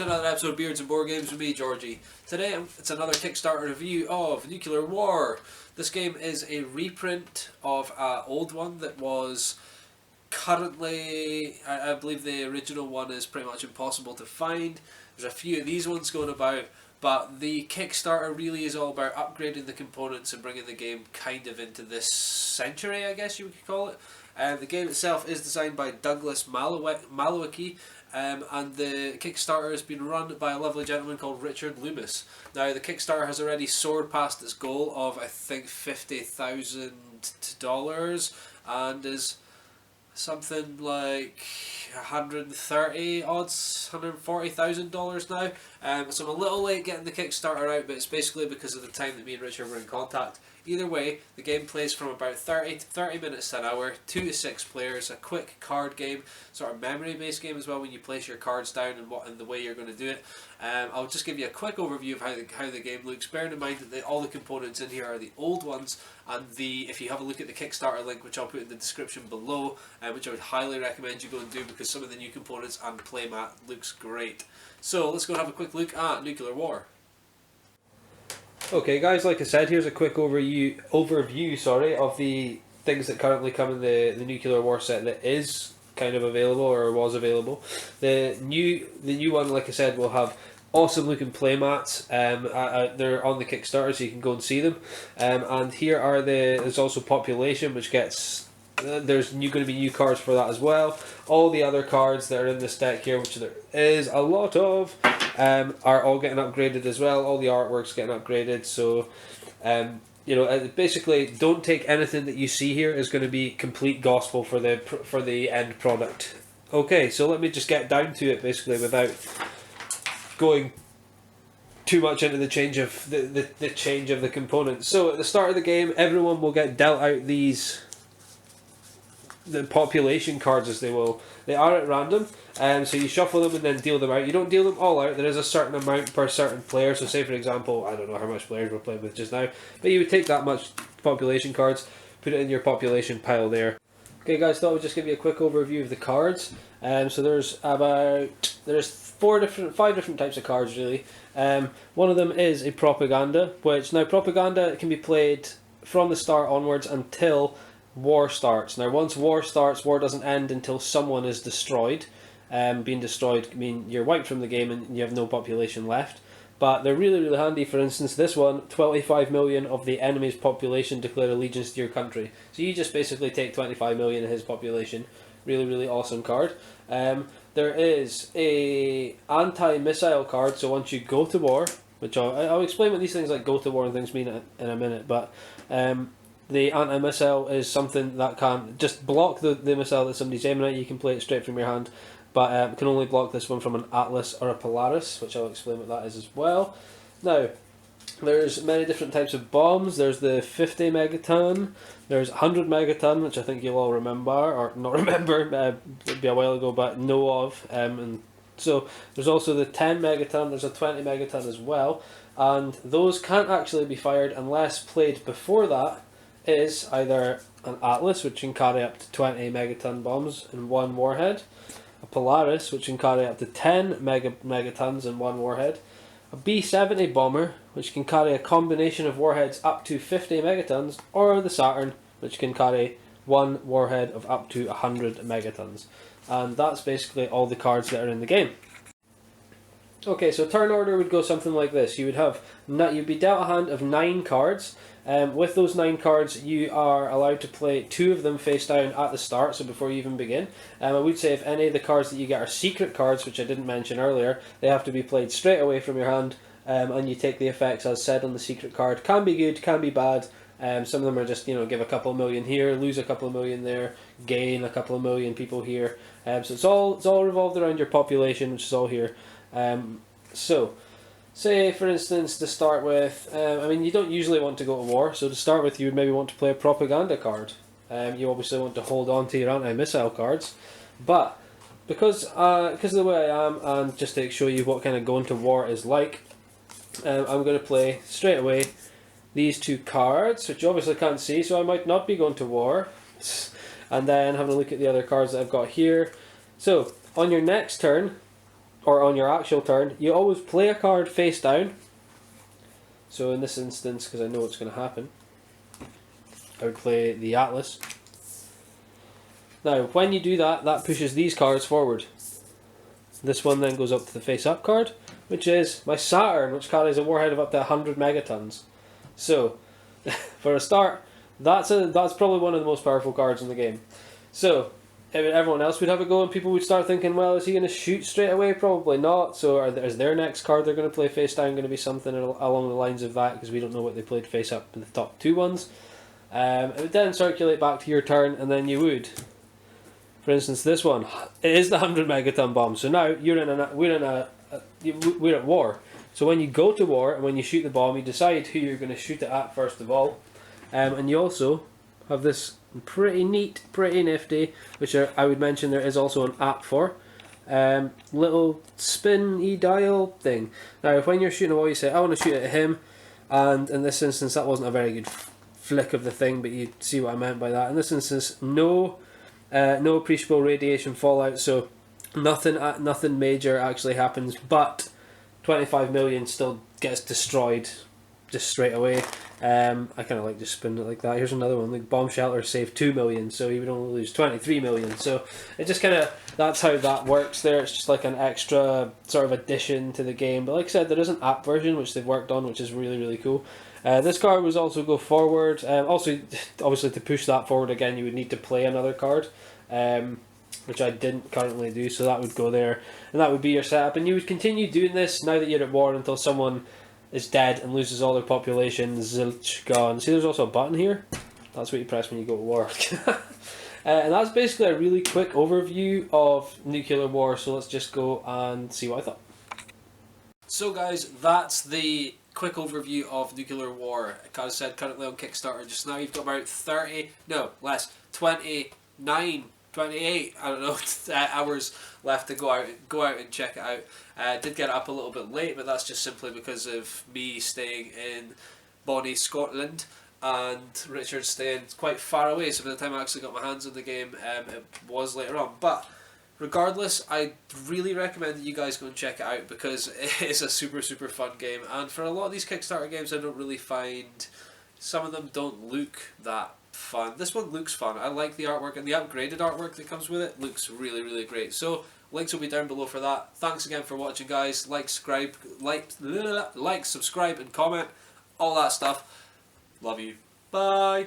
to another episode of Beards and Board Games with me, Georgie. Today it's another Kickstarter review of Nuclear War. This game is a reprint of an old one that was currently, I believe the original one is pretty much impossible to find. There's a few of these ones going about, but the Kickstarter really is all about upgrading the components and bringing the game kind of into this century, I guess you could call it. The game itself is designed by Douglas Malowicki, and the Kickstarter has been run by a lovely gentleman called Richard Loomis. Now, the Kickstarter has already soared past its goal of, I think, $50,000 and is something like $140,000 now. So I'm a little late getting the Kickstarter out, but it's basically because of the time that me and Richard were in contact. Either way, the game plays from about 30 minutes to an hour, 2 to 6 players, a quick card game, sort of memory-based game as well when you place your cards down and the way you're going to do it. I'll just give you a quick overview of how the game looks, bearing in mind that all the components in here are the old ones, and if you have a look at the Kickstarter link, which I'll put in the description below, which I would highly recommend you go and do because some of the new components and playmat looks great. So let's go and have a quick look at Nuclear War. Okay guys, like I said, here's a quick overview of the things that currently come in the Nuclear War set that is kind of available or was available. The new one, like I said, will have awesome looking playmats. They're on the Kickstarter, so you can go and see them. And here are there's also population, which gets there's going to be new cards for that as well. All the other cards that are in this deck here, which there is a lot of, are all getting upgraded as well. All the artwork's getting upgraded. So, basically, don't take anything that you see here is going to be complete gospel for the end product. Okay, so let me just get down to it basically without going too much into the change of the components. So at the start of the game, everyone will get dealt out the population cards, as they will. They are at random, so you shuffle them and then deal them out. You don't deal them all out. There is a certain amount per certain player. So say for example, I don't know how much players we're playing with just now, but you would take that much population cards, put it in your population pile there. Okay guys, thought I would just give you a quick overview of the cards. So there's 5 different types of cards really. One of them is a propaganda, which now propaganda can be played from the start onwards until war starts. Now once war starts, war doesn't end until someone is destroyed. Being destroyed I mean you're wiped from the game and you have no population left. But they're really, really handy. For instance, this one, 25 million of the enemy's population declare allegiance to your country. So you just basically take 25 million of his population. Really, really awesome card. There is a anti-missile card, so once you go to war, which I'll explain what these things like go to war and things mean in a minute, but the anti-missile is something that can just block the missile that somebody's aiming at. You can play it straight from your hand, but can only block this one from an Atlas or a Polaris, which I'll explain what that is as well. Now, there's many different types of bombs. There's the 50 megaton, there's 100 megaton, which I think you'll all remember, or not remember, it'd be a while ago, but know of. And so there's also the 10 megaton, there's a 20 megaton as well, and those can't actually be fired unless played before that is either an Atlas, which can carry up to 20 megaton bombs in one warhead, a Polaris, which can carry up to 10 megatons in one warhead, a B-70 bomber, which can carry a combination of warheads up to 50 megatons, or the Saturn, which can carry one warhead of up to 100 megatons. And that's basically all the cards that are in the game. Okay, so turn order would go something like this. You'd be dealt a hand of 9 cards. With those 9 cards, you are allowed to play 2 of them face down at the start, so before you even begin. I would say if any of the cards that you get are secret cards, which I didn't mention earlier, they have to be played straight away from your hand, and you take the effects as said on the secret card. Can be good, can be bad. Some of them are just, give a couple of million here, lose a couple of million there, gain a couple of million people here. So it's all revolved around your population, which is all here. So, say for instance to start with, you don't usually want to go to war, so to start with you would maybe want to play a propaganda card. You obviously want to hold on to your anti-missile cards, but because of the way I am, and just to show you what kind of going to war is like, I'm going to play straight away these 2 cards, which you obviously can't see, so I might not be going to war, and then having a look at the other cards that I've got here. So on your next turn, or on your actual turn, you always play a card face down. So in this instance, because I know what's going to happen, I would play the Atlas. Now, when you do that, that pushes these cards forward. This one then goes up to the face-up card, which is my Saturn, which carries a warhead of up to 100 megatons. So, for a start, that's probably one of the most powerful cards in the game. So, everyone else would have a go, and people would start thinking, well, is he going to shoot straight away? Probably not. So, is their next card they're going to play face down going to be something along the lines of that? Because we don't know what they played face up in the top two ones. It would then circulate back to your turn, and then you would. For instance, this one, it is the 100 megaton bomb. So now we're at war. So when you go to war and when you shoot the bomb, you decide who you're going to shoot it at first of all, and you also have this pretty neat, pretty nifty, which I would mention there is also an app for, little spin dial thing. Now, when you're shooting a wall, you say, I want to shoot at him, and in this instance, that wasn't a very good flick of the thing, but you see what I meant by that. In this instance, no appreciable radiation fallout, so nothing major actually happens, but 25 million still gets destroyed just straight away. I kind of like just spin it like that. Here's another one, like bomb shelter saved 2 million, so he would only lose 23 million. So it just kind of, that's how that works there. It's just like an extra sort of addition to the game. But like I said, there is an app version which they've worked on, which is really, really cool. This card was also go forward. Also, obviously, to push that forward again, you would need to play another card, which I didn't currently do. So that would go there, and that would be your setup. And you would continue doing this now that you're at war until someone is dead and loses all their population. Zilch, gone. See, there's also a button here. That's what you press when you go to war. And that's basically a really quick overview of nuclear war. So let's just go and see what I thought. So guys, that's the quick overview of nuclear war. Like I said, currently on Kickstarter just now. You've got about 28, I don't know, hours left to go out and check it out. Did get it up a little bit late, but that's just simply because of me staying in Bonnie, Scotland, and Richard staying quite far away, so by the time I actually got my hands on the game, it was later on. But regardless, I really recommend that you guys go and check it out, because it is a super, super fun game. And for a lot of these Kickstarter games, I don't really find, some of them don't look that fun. This one looks fun. I like the artwork, and the upgraded artwork that comes with it looks really, really great. So links will be down below for that. Thanks again for watching, guys. Like, subscribe, and comment, all that stuff. Love you. Bye.